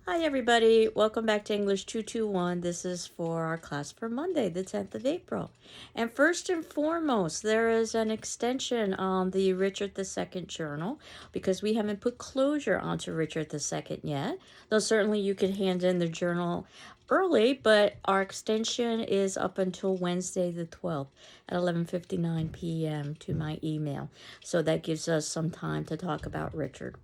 Hi, everybody. Welcome back to English 221. This is for our class for Monday, the 10th of April. And first and foremost, there is an extension on the Richard II journal because we haven't put closure onto Richard II yet. Though certainly you can hand in the journal early, but our extension is up until Wednesday the 12th at 11:59 p.m. to my email. So that gives us some time to talk about Richard.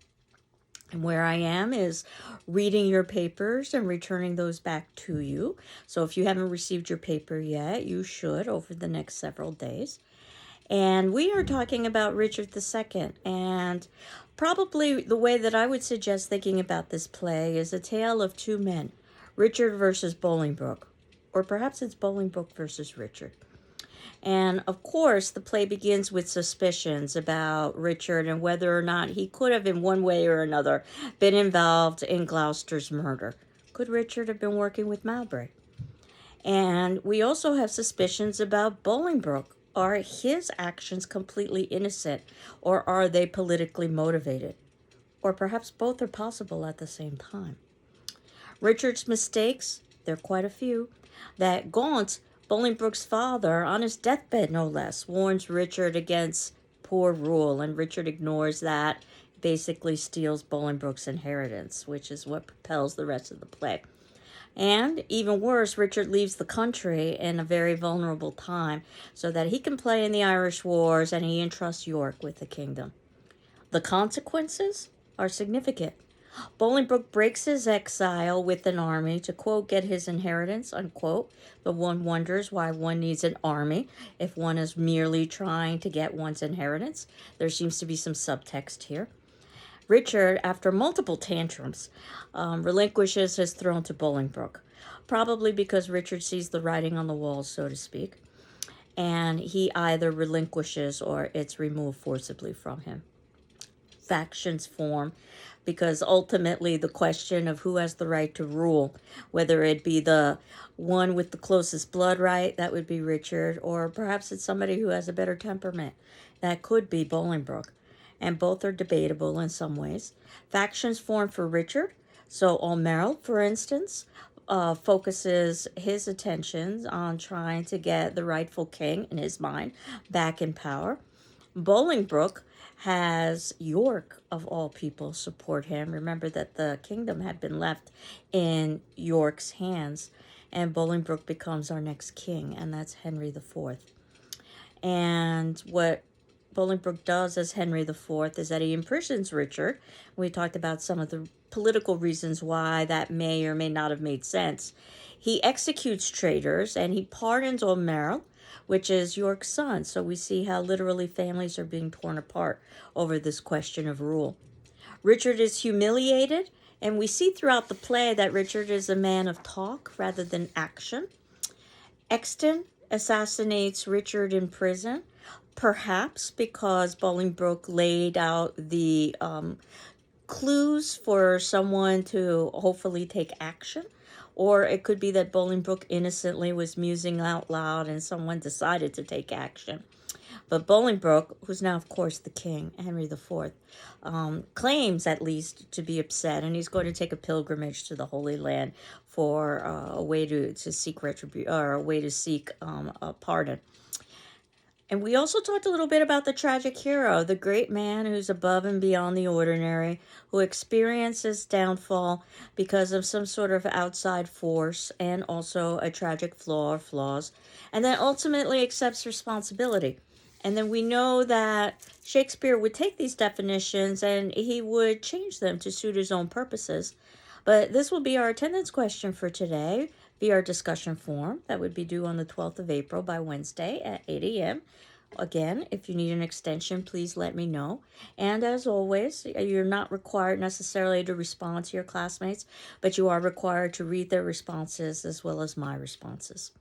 And where I am is reading your papers and returning those back to you. So if you haven't received your paper yet, you should over the next several days. And we are talking about Richard II. And probably the way that I would suggest thinking about this play is a tale of two men, Richard versus Bolingbroke. Or perhaps it's Bolingbroke versus Richard. And of course, the play begins with suspicions about Richard and whether or not he could have, in one way or another, been involved in Gloucester's murder. Could Richard have been working with Mowbray? And we also have suspicions about Bolingbroke. Are his actions completely innocent, or are they politically motivated? Or perhaps both are possible at the same time. Richard's mistakes, there are quite a few. That Gaunt, Bolingbroke's father, on his deathbed no less, warns Richard against poor rule, and Richard ignores that, basically steals Bolingbroke's inheritance, which is what propels the rest of the play. And even worse, Richard leaves the country in a very vulnerable time so that he can play in the Irish Wars, and he entrusts York with the kingdom. The consequences are significant. Bolingbroke breaks his exile with an army to, quote, get his inheritance, unquote. But one wonders why one needs an army if one is merely trying to get one's inheritance. There seems to be some subtext here. Richard, after multiple tantrums, relinquishes his throne to Bolingbroke, probably because Richard sees the writing on the wall, so to speak, and he either relinquishes or it's removed forcibly from him. Factions form because ultimately the question of who has the right to rule, whether it be the one with the closest blood right, that would be Richard, or perhaps it's somebody who has a better temperament, that could be Bolingbroke. And both are debatable in some ways. Factions form for Richard. So Aumerle, for instance, focuses his attentions on trying to get the rightful king, in his mind, back in power. Bolingbroke has York, of all people, support him. Remember that the kingdom had been left in York's hands, and Bolingbroke becomes our next king, and that's Henry IV. And what Bolingbroke does as Henry IV is that he imprisons Richard. We talked about some of the political reasons why that may or may not have made sense. He executes traitors and he pardons Aumerle, which is York's son. So we see how literally families are being torn apart over this question of rule. Richard is humiliated, and we see throughout the play that Richard is a man of talk rather than action. Exton assassinates Richard in prison, perhaps because Bolingbroke laid out the clues for someone to hopefully take action. Or it could be that Bolingbroke innocently was musing out loud and someone decided to take action. But Bolingbroke, who's now, of course, the king, Henry IV, claims at least to be upset, and he's going to take a pilgrimage to the Holy Land for a way to seek retribution, or a way to seek a pardon. And we also talked a little bit about the tragic hero, the great man who's above and beyond the ordinary, who experiences downfall because of some sort of outside force and also a tragic flaw or flaws, and then ultimately accepts responsibility. And then we know that Shakespeare would take these definitions and he would change them to suit his own purposes. But this will be our attendance question for today, be our discussion form. That would be due on the 12th of April by Wednesday at 8 a.m. Again, if you need an extension, please let me know. And as always, you're not required necessarily to respond to your classmates, but you are required to read their responses as well as my responses.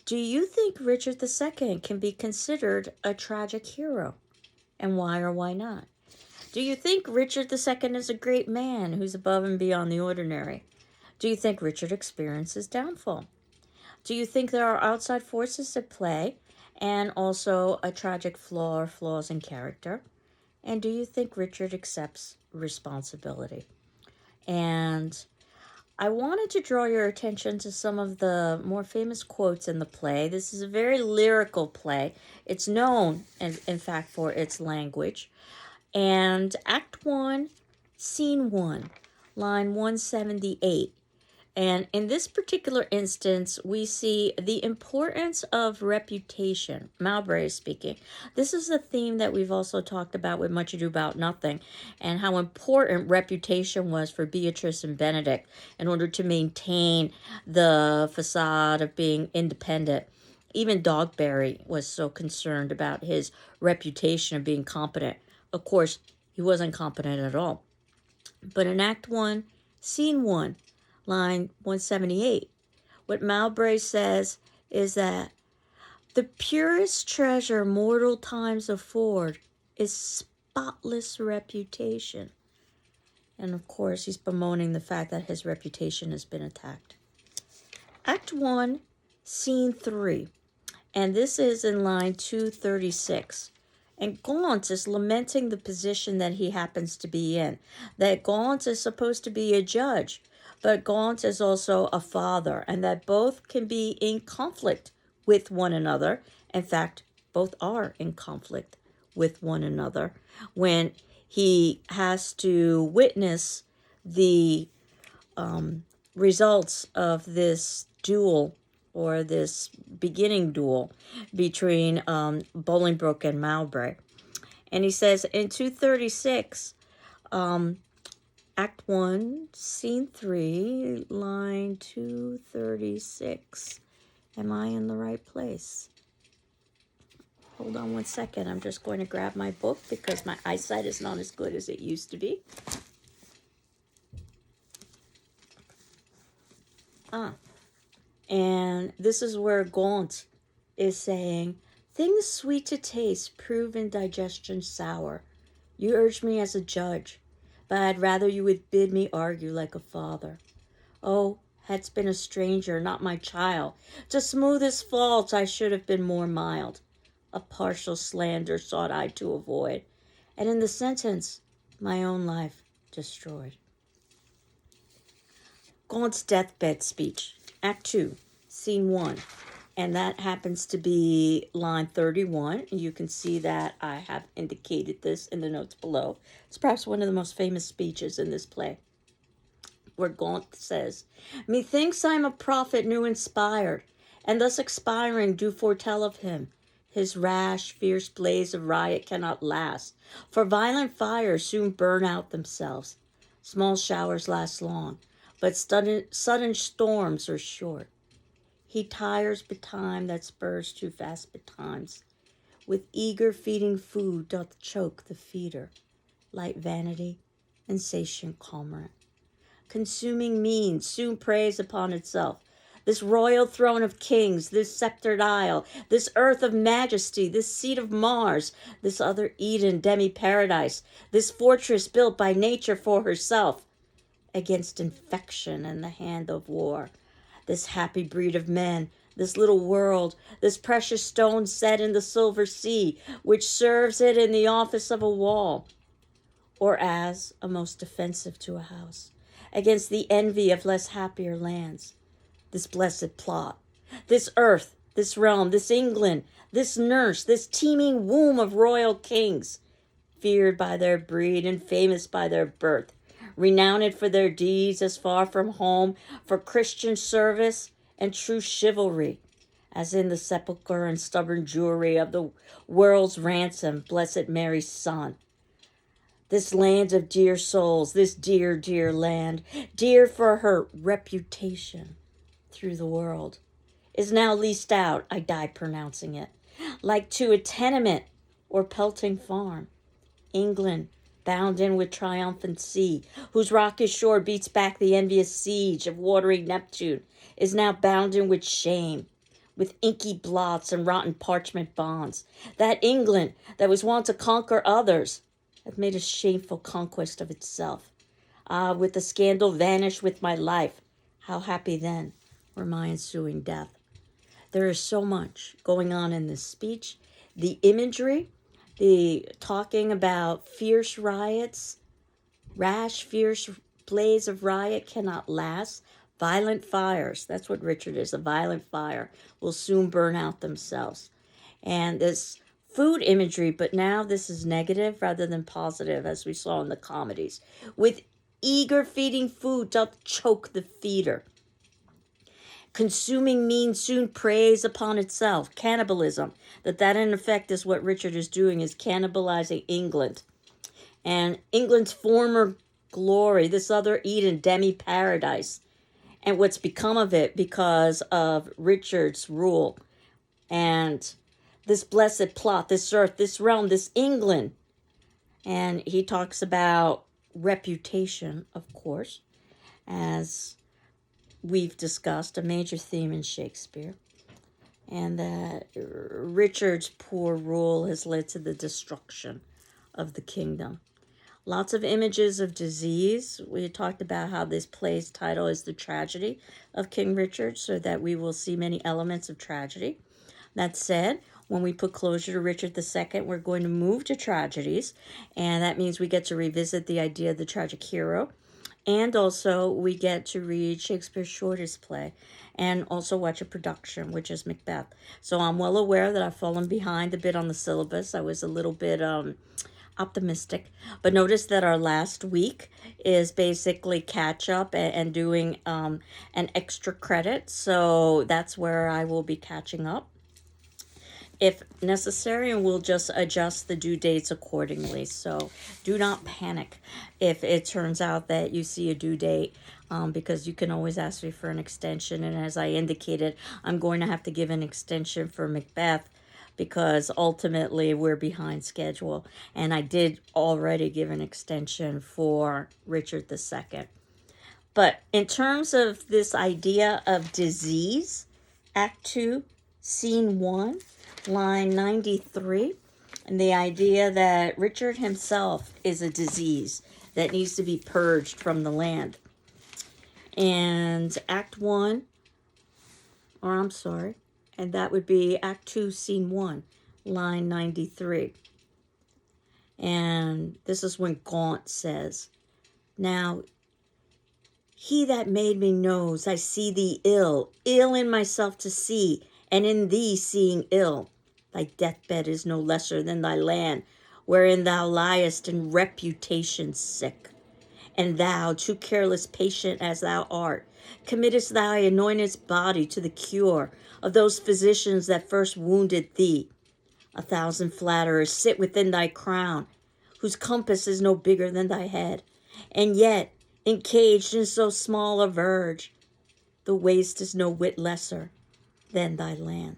Do you think Richard II can be considered a tragic hero? And why or why not? Do you think Richard II is a great man who's above and beyond the ordinary? Do you think Richard experiences downfall? Do you think there are outside forces at play and also a tragic flaw or flaws in character? And do you think Richard accepts responsibility? And I wanted to draw your attention to some of the more famous quotes in the play. This is a very lyrical play. It's known, in fact, for its language. And Act 1, Scene 1, line 178. And in this particular instance, we see the importance of reputation. Mowbray is speaking. This is a theme that we've also talked about with Much Ado About Nothing, and how important reputation was for Beatrice and Benedict in order to maintain the facade of being independent. Even Dogberry was so concerned about his reputation of being competent. Of course, he wasn't competent at all. But in Act 1, Scene 1, line 178, what Mowbray says is that the purest treasure mortal times afford is spotless reputation. And of course, he's bemoaning the fact that his reputation has been attacked. Act 1, Scene 3, and this is in line 236. And Gaunt is lamenting the position that he happens to be in. That Gaunt is supposed to be a judge, but Gaunt is also a father, and that both can be in conflict with one another. In fact, both are in conflict with one another when he has to witness the results of this duel, or this beginning duel between Bolingbroke and Mowbray. And he says in 236, Act 1, Scene 3, line 236. Am I in the right place? Hold on one second. I'm just going to grab my book because my eyesight is not as good as it used to be. And this is where Gaunt is saying, things sweet to taste prove in digestion sour. You urge me as a judge, but I'd rather you would bid me argue like a father. Oh, hadst been a stranger, not my child, to smooth his faults I should have been more mild. A partial slander sought I to avoid, and in the sentence my own life destroyed. Gaunt's deathbed speech, Act 2, Scene 1, and that happens to be line 31. You can see that I have indicated this in the notes below. It's perhaps one of the most famous speeches in this play, where Gaunt says, methinks I am a prophet new inspired, and thus expiring do foretell of him. His rash, fierce blaze of riot cannot last, for violent fires soon burn out themselves. Small showers last long, but sudden storms are short. He tires betime that spurs too fast betimes. With eager feeding food doth choke the feeder, light vanity, insatiate cormorant. Consuming means soon preys upon itself. This royal throne of kings, this sceptered isle, this earth of majesty, this seat of Mars, this other Eden demi-paradise, this fortress built by nature for herself, against infection and the hand of war. This happy breed of men, this little world, this precious stone set in the silver sea, which serves it in the office of a wall, or as a most offensive to a house, against the envy of less happier lands. This blessed plot, this earth, this realm, this England, this nurse, this teeming womb of royal kings, feared by their breed and famous by their birth, renowned for their deeds as far from home, for Christian service and true chivalry, as in the sepulchre and stubborn Jewry of the world's ransom, blessed Mary's Son. This land of dear souls, this dear, dear land, dear for her reputation through the world, is now leased out, I die pronouncing it, like to a tenement or pelting farm. England, bound in with triumphant sea, whose rocky shore beats back the envious siege of watery Neptune, is now bound in with shame, with inky blots and rotten parchment bonds. That England that was wont to conquer others hath made a shameful conquest of itself. Ah, with the scandal vanished with my life, how happy then were my ensuing death. There is so much going on in this speech. The imagery, the talking about fierce riots, rash, fierce blaze of riot cannot last. Violent fires, that's what Richard is, a violent fire, will soon burn out themselves. And this food imagery, but now this is negative rather than positive, as we saw in the comedies. With eager feeding food doth choke the feeder. Consuming means soon preys upon itself. Cannibalism. That in effect is what Richard is doing, is cannibalizing England. And England's former glory, this other Eden, demi-paradise. And what's become of it because of Richard's rule. And this blessed plot, this earth, this realm, this England. And he talks about reputation, of course, as we've discussed, a major theme in Shakespeare, and that Richard's poor rule has led to the destruction of the kingdom. Lots of images of disease. We talked about how this play's title is The Tragedy of King Richard, so that we will see many elements of tragedy. That said, when we put closure to Richard II, we're going to move to tragedies, and that means we get to revisit the idea of the tragic hero. And also, we get to read Shakespeare's shortest play and also watch a production, which is Macbeth. So I'm well aware that I've fallen behind a bit on the syllabus. I was a little bit optimistic. But notice that our last week is basically catch up and doing an extra credit. So that's where I will be catching up, if necessary, and we'll just adjust the due dates accordingly. So do not panic if it turns out that you see a due date, because you can always ask me for an extension. And as I indicated, I'm going to have to give an extension for Macbeth because ultimately we're behind schedule. And I did already give an extension for Richard II. But in terms of this idea of disease, Act 2, Scene 1, line 93, and the idea that Richard himself is a disease that needs to be purged from the land. And Act 1, and that would be Act 2, Scene 1, line 93. And this is when Gaunt says, "Now, he that made me knows I see thee ill, ill in myself to see, and in thee seeing ill. Thy deathbed is no lesser than thy land, wherein thou liest in reputation sick. And thou, too careless patient as thou art, committest thy anointed body to the cure of those physicians that first wounded thee. 1,000 flatterers sit within thy crown, whose compass is no bigger than thy head, and yet, encaged in so small a verge, the waste is no whit lesser than thy land."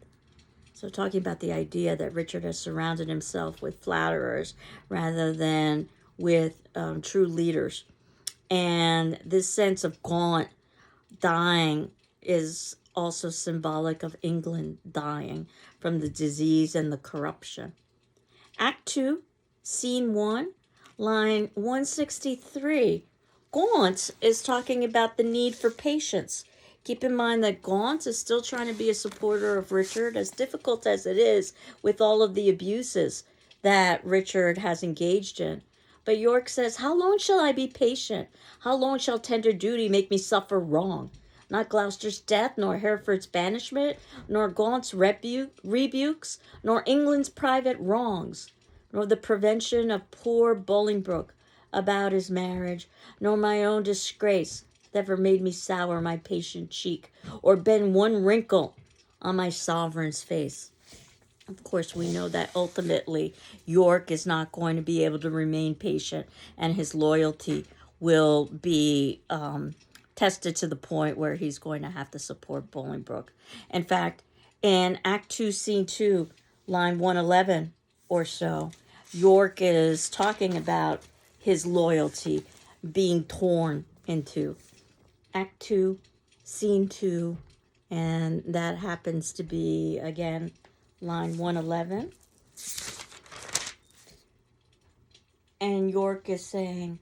So talking about the idea that Richard has surrounded himself with flatterers rather than with true leaders. And this sense of Gaunt dying is also symbolic of England dying from the disease and the corruption. Act 2, Scene 1, line 163. Gaunt is talking about the need for patience. Keep in mind that Gaunt is still trying to be a supporter of Richard, as difficult as it is with all of the abuses that Richard has engaged in. But York says, "How long shall I be patient? How long shall tender duty make me suffer wrong? Not Gloucester's death, nor Hereford's banishment, nor Gaunt's rebukes, nor England's private wrongs, nor the prevention of poor Bolingbroke about his marriage, nor my own disgrace, ever made me sour my patient cheek, or bend one wrinkle on my sovereign's face." Of course, we know that ultimately York is not going to be able to remain patient, and his loyalty will be tested to the point where he's going to have to support Bolingbroke. In fact, in Act 2, Scene 2, line 111 or so, York is talking about his loyalty being torn into. Act 2, Scene 2, and that happens to be, again, line 111. And York is saying,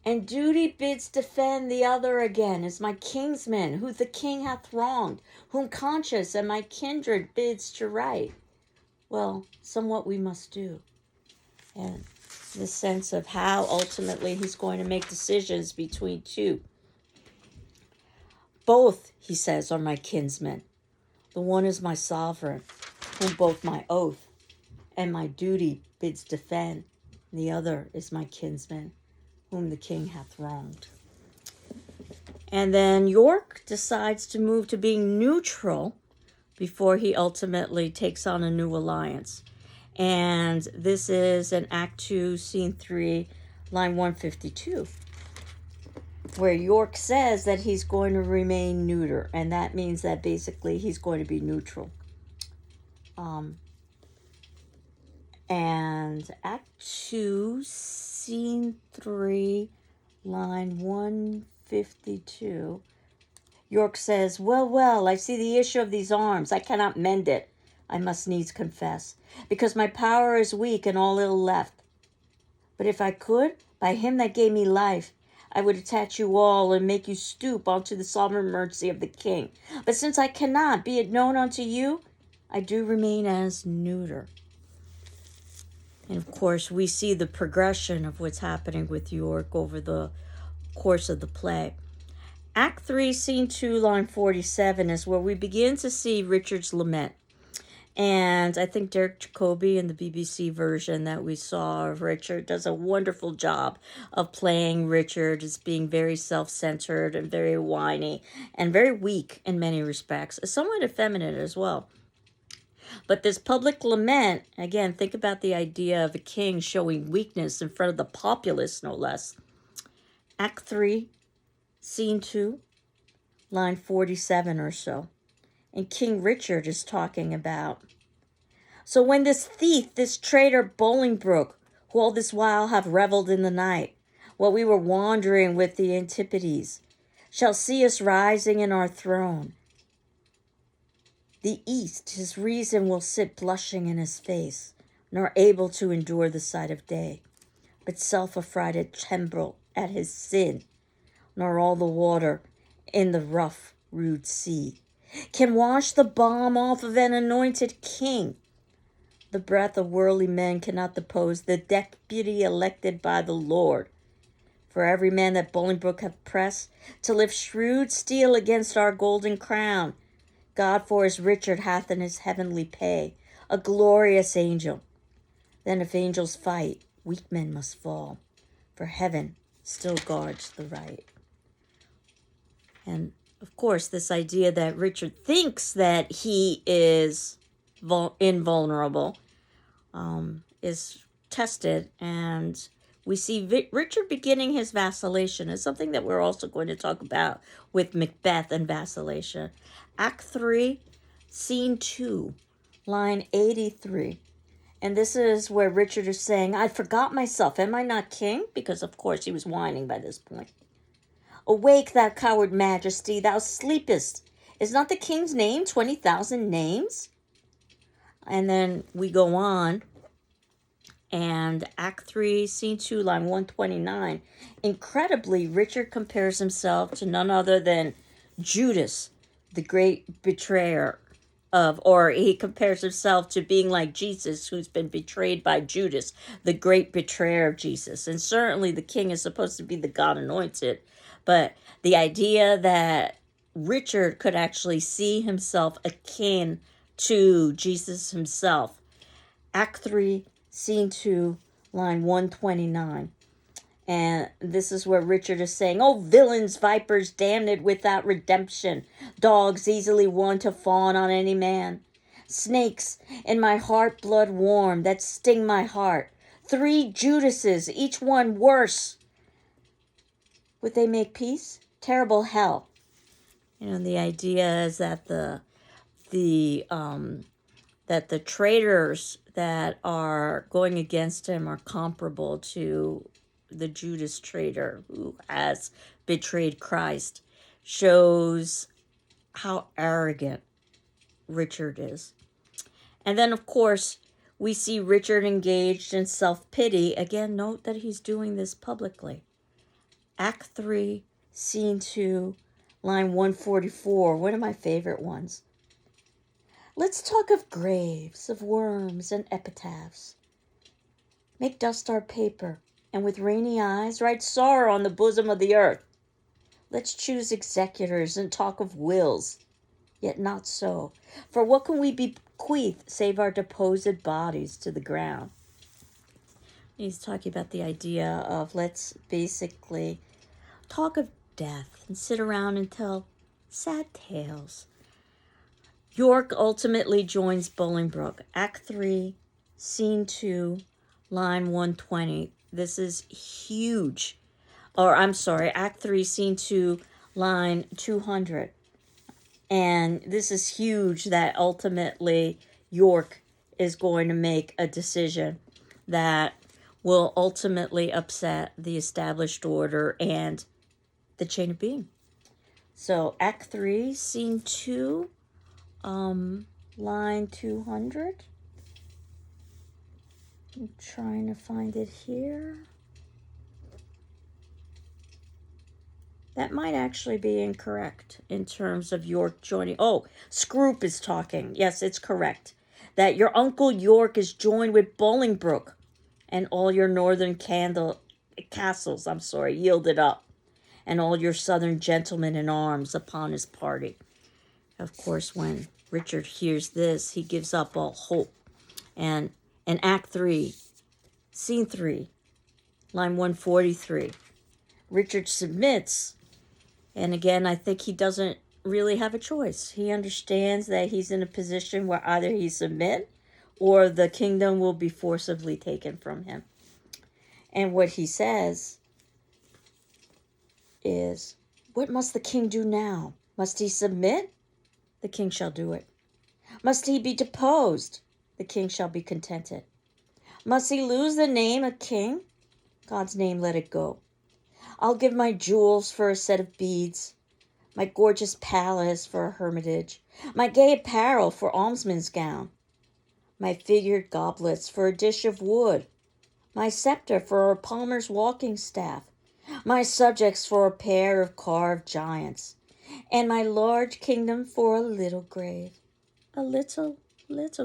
"And duty bids defend the other again as my kinsman, who the king hath wronged, whom conscience and my kindred bids to right. Well, somewhat we must do." And the sense of how ultimately he's going to make decisions between two. Both, he says, are my kinsmen. The one is my sovereign, whom both my oath and my duty bids defend. The other is my kinsman, whom the king hath wronged. And then York decides to move to being neutral before he ultimately takes on a new alliance. And this is in Act 2, Scene 3, line 152, where York says that he's going to remain neuter, and that means that basically he's going to be neutral. And Act 2, Scene 3, line 152, York says, well, I see the issue of these arms. I cannot mend it, I must needs confess, because my power is weak and all ill left. But if I could, by him that gave me life, I would attach you all and make you stoop unto the sovereign mercy of the king. But since I cannot, be it known unto you, I do remain as neuter. And of course, we see the progression of what's happening with York over the course of the play. Act 3, Scene 2, line 47 is where we begin to see Richard's lament. And I think Derek Jacobi in the BBC version that we saw of Richard does a wonderful job of playing Richard as being very self-centered and very whiny and very weak in many respects, somewhat effeminate as well. But this public lament, again, think about the idea of a king showing weakness in front of the populace, no less. Act 3, Scene 2, line 47 or so. And King Richard is talking about, so when this thief, this traitor Bolingbroke, who all this while have revelled in the night, while we were wandering with the Antipodes, shall see us rising in our throne, the east, his reason will sit blushing in his face, nor able to endure the sight of day, but self-affrighted tremble at his sin, nor all the water in the rough, rude sea can wash the balm off of an anointed king. The breath of worldly men cannot depose the deputy elected by the Lord. For every man that Bolingbroke hath pressed to lift shrewd steel against our golden crown, God for his Richard hath in his heavenly pay a glorious angel. Then if angels fight, weak men must fall, for heaven still guards the right. And of course, this idea that Richard thinks that he is invulnerable is tested, and we see Richard beginning his vacillation is something that we're also going to talk about with Macbeth and vacillation. Act 3, Scene 2, line 83. And this is where Richard is saying, I forgot myself. Am I not king? Because, of course, he was whining by this point. Awake, thou coward majesty, thou sleepest. Is not the king's name 20,000 names? And then we go on. And Act 3, Scene 2, line 129. Incredibly, Richard compares himself to none other than Judas, the great betrayer or he compares himself to being like Jesus, who's been betrayed by Judas, the great betrayer of Jesus. And certainly the king is supposed to be the God anointed. But the idea that Richard could actually see himself akin to Jesus himself. Act 3, Scene 2, line 129. And this is where Richard is saying, oh, villains, vipers, damned without redemption, dogs easily won to fawn on any man, snakes in my heart blood warm that sting my heart, 3 Judases, each one worse. Would they make peace? Terrible hell. The idea is that the traitors that are going against him are comparable to the Judas traitor who has betrayed Christ. Shows how arrogant Richard is. And then, of course, we see Richard engaged in self-pity. Again, note that he's doing this publicly. Act 3, Scene 2, line 144, one of my favorite ones. Let's talk of graves, of worms, and epitaphs. Make dust our paper, and with rainy eyes write sorrow on the bosom of the earth. Let's choose executors and talk of wills, yet not so. For what can we bequeath save our deposed bodies to the ground? He's talking about the idea of let's basically talk of death and sit around and tell sad tales. York ultimately joins Bolingbroke. Act 3, Scene 2, line 120. This is huge. Or I'm sorry, Act 3, Scene 2, line 200. And this is huge that ultimately York is going to make a decision that will ultimately upset the established order and the chain of being. So Act 3, Scene 2, line 200. I'm trying to find it here. That might actually be incorrect in terms of York joining. Oh, Scroop is talking. Yes, it's correct. That your Uncle York is joined with Bolingbroke, and all your northern castles, yielded up, and all your southern gentlemen in arms upon his party. Of course, when Richard hears this, he gives up all hope. And in Act 3, Scene 3, line 143, Richard submits. And again, I think he doesn't really have a choice. He understands that he's in a position where either he submit or the kingdom will be forcibly taken from him. And what he says is, what must the king do now? Must he submit? The king shall do it. Must he be deposed? The king shall be contented. Must he lose the name of king? God's name let it go. I'll give my jewels for a set of beads, my gorgeous palace for a hermitage, my gay apparel for almsman's gown, my figured goblets for a dish of wood, my scepter for a palmer's walking staff, my subjects for a pair of carved giants, and my large kingdom for a little grave, a little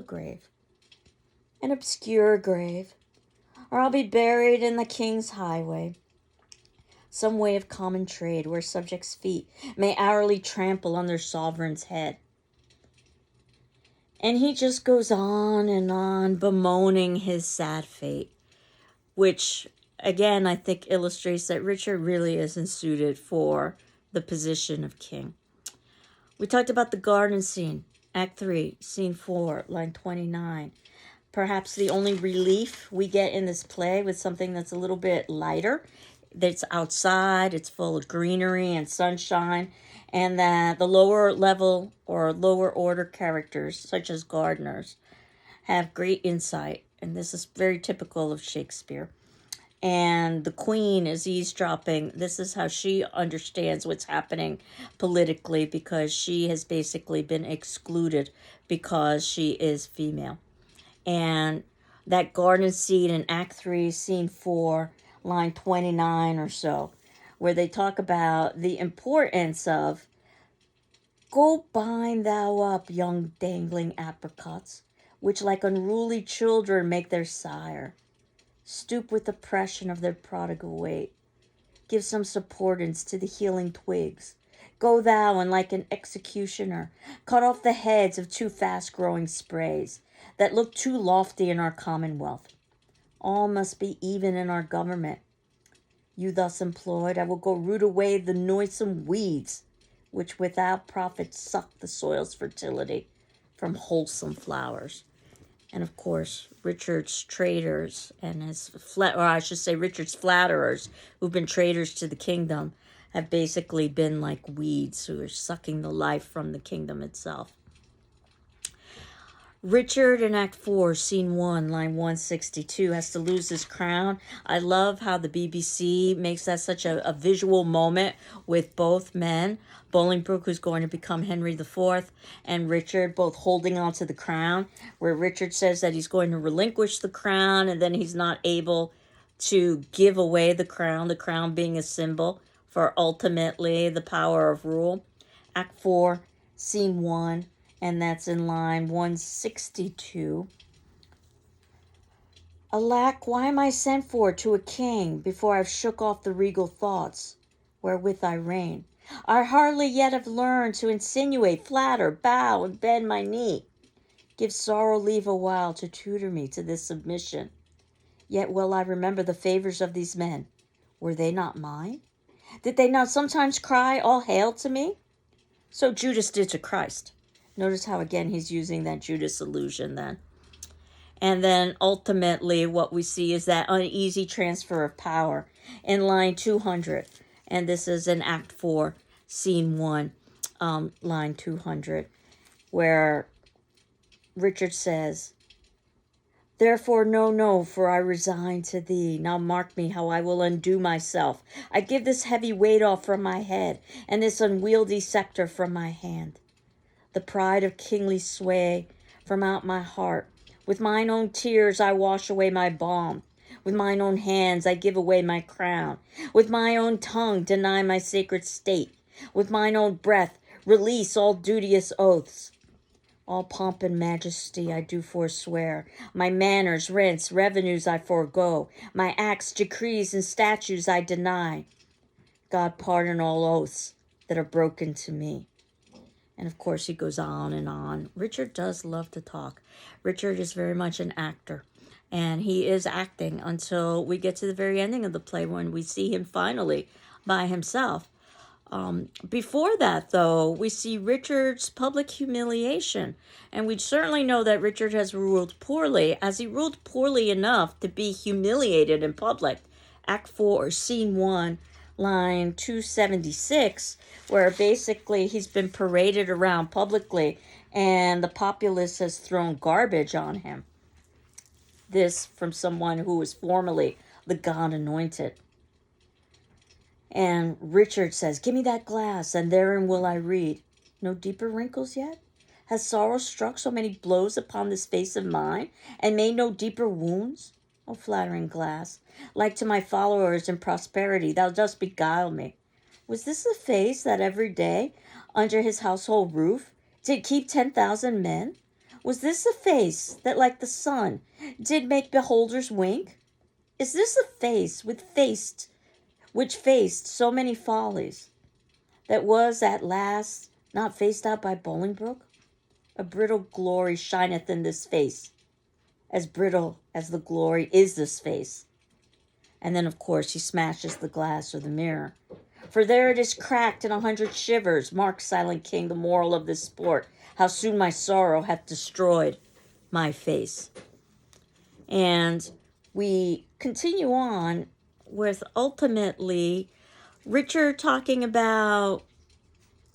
grave, an obscure grave, or I'll be buried in the king's highway, some way of common trade where subjects' feet may hourly trample on their sovereign's head. And he just goes on, bemoaning his sad fate, which, again, I think illustrates that Richard really isn't suited for the position of king. We talked about the garden scene, Act 3, Scene 4, line 29. Perhaps the only relief we get in this play with something that's a little bit lighter, that's outside, it's full of greenery and sunshine, and that the lower level or lower order characters, such as gardeners, have great insight, and this is very typical of Shakespeare. And the queen is eavesdropping. This is how she understands what's happening politically, because she has basically been excluded because she is female. And that garden scene in Act 3, Scene 4, line 29 or so, where they talk about the importance of, go bind thou up young dangling apricots, which like unruly children make their sire stoop with the oppression of their prodigal weight. Give some supportance to the healing twigs. Go thou, and like an executioner, cut off the heads of too fast-growing sprays that look too lofty in our commonwealth. All must be even in our government. You thus employed, I will go root away the noisome weeds, which without profit suck the soil's fertility from wholesome flowers. And of course, Richard's traitors and Richard's flatterers, who've been traitors to the kingdom, have basically been like weeds who are sucking the life from the kingdom itself. Richard in Act 4, Scene 1, line 162, has to lose his crown. I love how the BBC makes that such a visual moment with both men, Bolingbroke, who's going to become Henry IV, and Richard both holding onto the crown, where Richard says that he's going to relinquish the crown, and then he's not able to give away the crown being a symbol for ultimately the power of rule. Act 4, Scene 1, and that's in line 162. Alack, why am I sent for to a king before I've shook off the regal thoughts wherewith I reign? I hardly yet have learned to insinuate, flatter, bow, and bend my knee. Give sorrow leave a while to tutor me to this submission. Yet will I remember the favors of these men. Were they not mine? Did they not sometimes cry, all hail to me? So Judas did to Christ. Notice how again he's using that Judas illusion then. And then ultimately what we see is that uneasy transfer of power in line 200. And this is in Act 4, Scene 1, line 200, where Richard says, Therefore, no, for I resign to thee. Now mark me how I will undo myself. I give this heavy weight off from my head, and this unwieldy scepter from my hand. The pride of kingly sway from out my heart. With mine own tears I wash away my balm. With mine own hands I give away my crown. With my own tongue deny my sacred state. With mine own breath release all duteous oaths. All pomp and majesty I do forswear. My manners, rents, revenues I forego. My acts, decrees, and statutes I deny. God pardon all oaths that are broken to me. And of course he goes on and on. Richard does love to talk. Richard is very much an actor. And he is acting until we get to the very ending of the play when we see him finally by himself. Before that, though, we see Richard's public humiliation. And we certainly know that Richard has ruled poorly, as he ruled poorly enough to be humiliated in public. Act 4, Scene 1, line 276, where basically he's been paraded around publicly and the populace has thrown garbage on him. This from someone who was formerly the God anointed. And Richard says, Give me that glass, and therein will I read. No deeper wrinkles yet? Has sorrow struck so many blows upon this face of mine, and made no deeper wounds? O flattering glass, like to my followers in prosperity, thou dost beguile me. Was this the face that every day, under his household roof, did keep 10,000 men? Was this the face that, like the sun, did make beholders wink? Is this the face which faced so many follies, that was at last not faced out by Bolingbroke? A brittle glory shineth in this face, as brittle as the glory is this face. And then, of course, he smashes the glass or the mirror. For there it is cracked in 100 shivers. Mark, silent king, the moral of this sport, how soon my sorrow hath destroyed my face. And we continue on with ultimately Richard talking about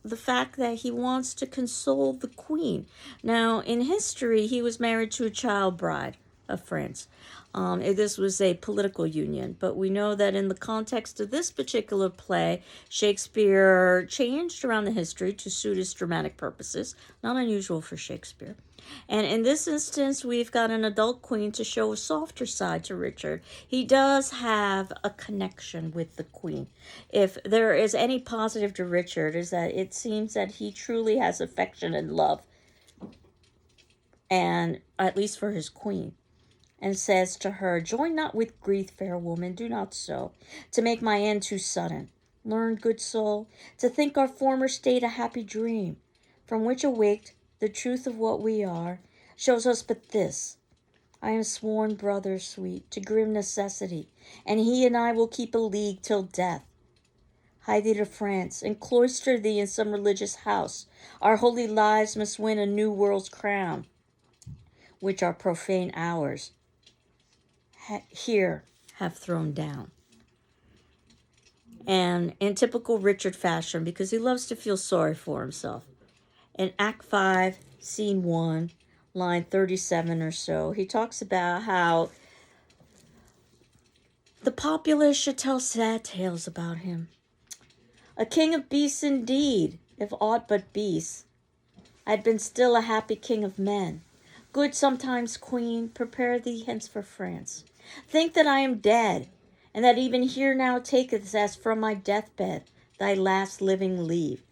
the fact that he wants to console the queen. Now, in history, he was married to a child bride of France. This was a political union, but we know that in the context of this particular play, Shakespeare changed around the history to suit his dramatic purposes, not unusual for Shakespeare. And in this instance, we've got an adult queen to show a softer side to Richard. He does have a connection with the queen. If there is any positive to Richard, is that it seems that he truly has affection and love, and at least for his queen. And says to her, Join not with grief, fair woman, do not so, to make my end too sudden. Learn, good soul, to think our former state a happy dream, from which awaked the truth of what we are, shows us but this. I am sworn brother sweet to grim necessity, and he and I will keep a league till death. Hie thee to France, and cloister thee in some religious house. Our holy lives must win a new world's crown, which our profane hours here have thrown down. And in typical Richard fashion, because he loves to feel sorry for himself, in Act 5, Scene 1, line 37 or so, he talks about how the populace should tell sad tales about him. A king of beasts indeed, if aught but beasts. I'd been still a happy king of men. Good sometimes, queen, prepare thee hence for France. Think that I am dead, and that even here now taketh as from my deathbed thy last living leave.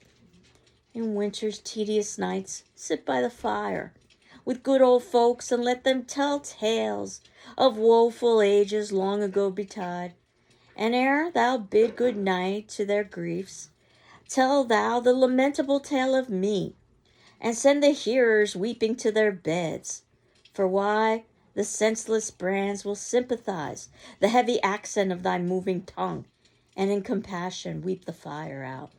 In winter's tedious nights sit by the fire, with good old folks and let them tell tales of woeful ages long ago betide. And ere thou bid good night to their griefs, tell thou the lamentable tale of me, and send the hearers weeping to their beds. For why, the senseless brands will sympathize the heavy accent of thy moving tongue, and in compassion weep the fire out.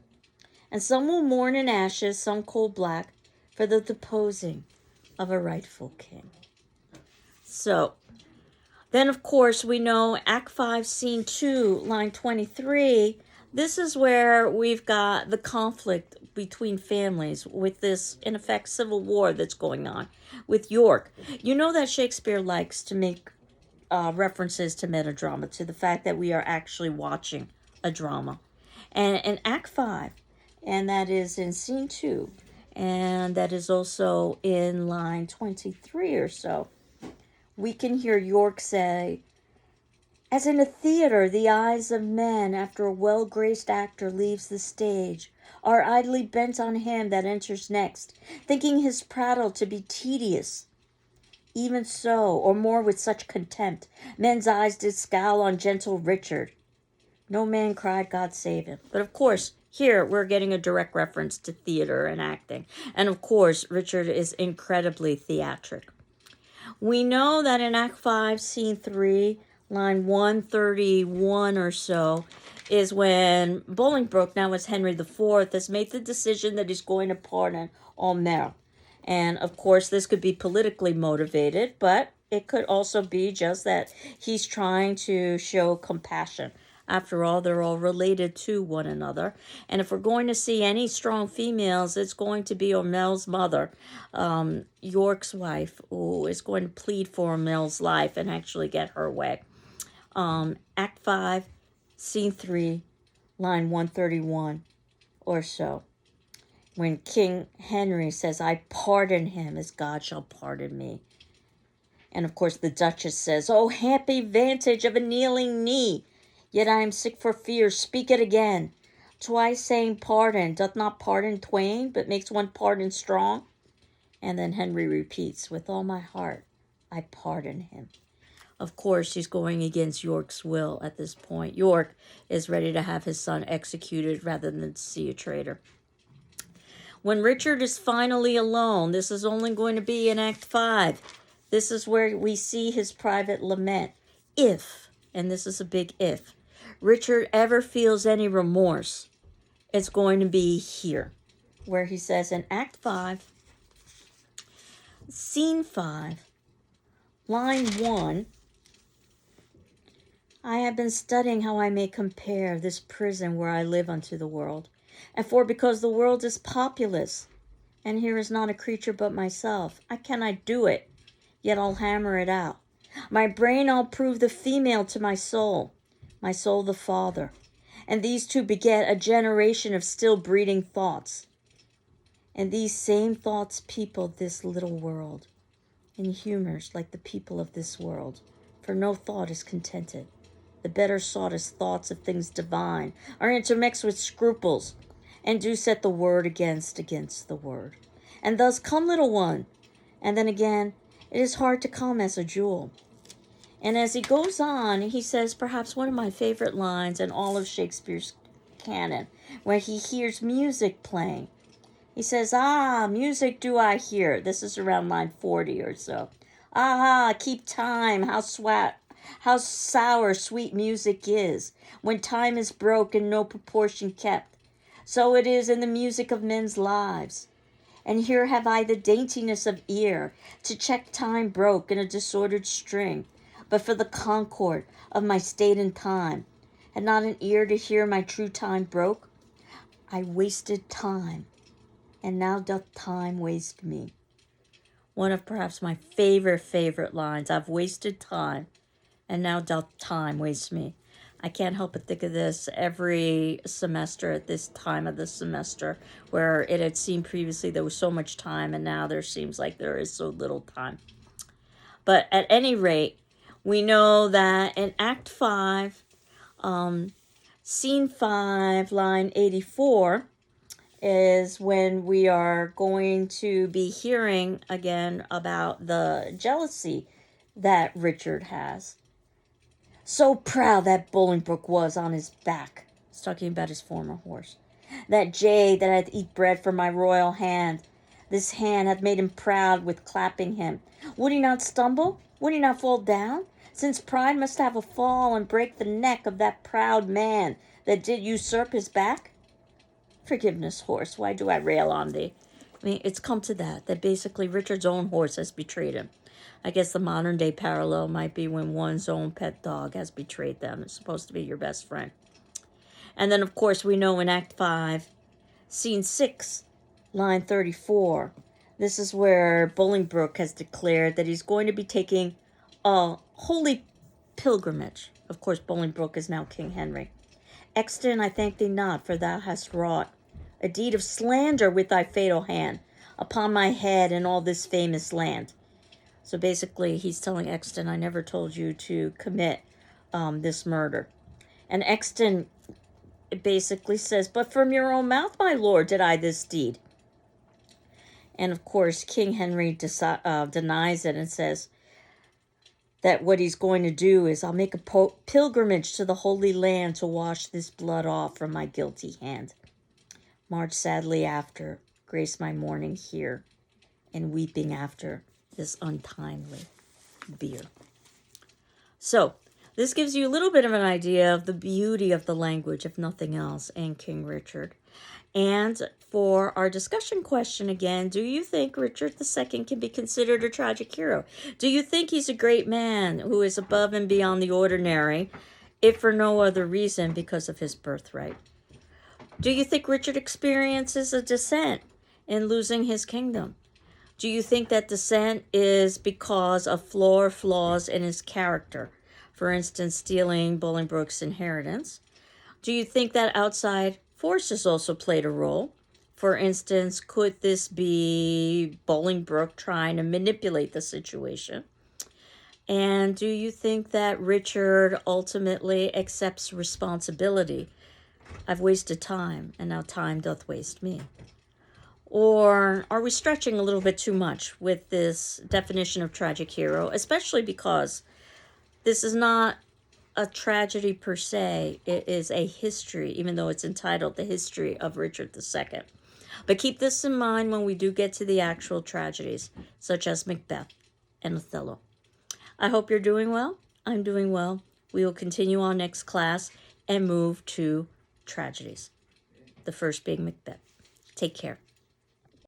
And some will mourn in ashes, some coal black, for the deposing of a rightful king. So, then of course we know Act 5, Scene 2, line 23, this is where we've got the conflict between families with this, in effect, civil war that's going on with York. You know that Shakespeare likes to make references to melodrama, to the fact that we are actually watching a drama. And in Act 5, and that is in Scene 2, and that is also in line 23 or so, we can hear York say, as in a theater, the eyes of men, after a well-graced actor leaves the stage, are idly bent on him that enters next, thinking his prattle to be tedious. Even so, or more with such contempt, men's eyes did scowl on gentle Richard. No man cried, God save him. But of course, here we're getting a direct reference to theater and acting. And of course, Richard is incredibly theatric. We know that in Act 5, Scene 3, line 131 or so, is when Bolingbroke, now as Henry IV, has made the decision that he's going to pardon Aumale. And of course, this could be politically motivated, but it could also be just that he's trying to show compassion. After all, they're all related to one another. And if we're going to see any strong females, it's going to be Aumale's mother, York's wife, who is going to plead for Aumale's life and actually get her way. Act 5, Scene 3, line 131 or so. When King Henry says, I pardon him as God shall pardon me. And of course the Duchess says, oh, happy vantage of a kneeling knee! Yet I am sick for fear, speak it again. Twice saying pardon, doth not pardon twain, but makes one pardon strong. And then Henry repeats, with all my heart, I pardon him. Of course, she's going against York's will at this point. York is ready to have his son executed rather than see a traitor. When Richard is finally alone, this is only going to be in Act 5. This is where we see his private lament. If, and this is a big if, Richard ever feels any remorse, it's going to be here, where he says in Act 5, Scene 5, line 1, I have been studying how I may compare this prison where I live unto the world. And for because the world is populous, and here is not a creature but myself, I cannot do it, yet I'll hammer it out. My brain I'll prove the female to my soul the father, and these two beget a generation of still breeding thoughts. And these same thoughts people this little world, in humors like the people of this world, for no thought is contented. The better soughtest thoughts of things divine are intermixed with scruples, and do set the word against the word. And thus come, little one, and then again, it is hard to come as a jewel. And as he goes on, he says perhaps one of my favorite lines in all of Shakespeare's canon, where he hears music playing. He says, ah, music do I hear. This is around line 40 or so. Ah, keep time, how sour sweet music is, when time is broke and no proportion kept. So it is in the music of men's lives. And here have I the daintiness of ear, to check time broke in a disordered string, but for the concord of my state and time, had not an ear to hear my true time broke. I wasted time, and now doth time waste me. One of perhaps my favorite lines. I've wasted time, and now doth time waste me. I can't help but think of this every semester at this time of the semester, where it had seemed previously there was so much time, and now there seems like there is so little time. But at any rate, we know that in Act 5, Scene 5, line 84, is when we are going to be hearing again about the jealousy that Richard has. So proud that Bolingbroke was on his back. He's talking about his former horse. That jade that hath eat bread from my royal hand. This hand hath made him proud with clapping him. Would he not stumble? Would he not fall down? Since pride must have a fall and break the neck of that proud man that did usurp his back? Forgiveness, horse, why do I rail on thee? I mean, it's come to that basically Richard's own horse has betrayed him. I guess the modern day parallel might be when one's own pet dog has betrayed them. It's supposed to be your best friend. And then, of course, we know in Act 5, Scene 6, line 34, this is where Bolingbroke has declared that he's going to be taking a holy pilgrimage. Of course, Bolingbroke is now King Henry. Exton, I thank thee not, for thou hast wrought a deed of slander with thy fatal hand upon my head and all this famous land. So basically, he's telling Exton, I never told you to commit this murder. And Exton basically says, but from your own mouth, my lord, did I this deed. And of course, King Henry denies it and says that what he's going to do is, I'll make a pilgrimage to the Holy Land to wash this blood off from my guilty hand. March sadly after, grace my mourning here, and weeping after this untimely bier. So, this gives you a little bit of an idea of the beauty of the language, if nothing else, in King Richard. And for our discussion question again, do you think Richard II can be considered a tragic hero? Do you think he's a great man who is above and beyond the ordinary, if for no other reason because of his birthright? Do you think Richard experiences a descent in losing his kingdom? Do you think that descent is because of flaws in his character? For instance, stealing Bolingbroke's inheritance. Do you think that outside forces also played a role? For instance, could this be Bolingbroke trying to manipulate the situation? And do you think that Richard ultimately accepts responsibility? I've wasted time, and now time doth waste me. Or are we stretching a little bit too much with this definition of tragic hero, especially because this is not a tragedy per se, it is a history, even though it's entitled The History of Richard II. But keep this in mind when we do get to the actual tragedies, such as Macbeth and Othello. I hope you're doing well. I'm doing well. We will continue on next class and move to tragedies, the first being Macbeth. Take care.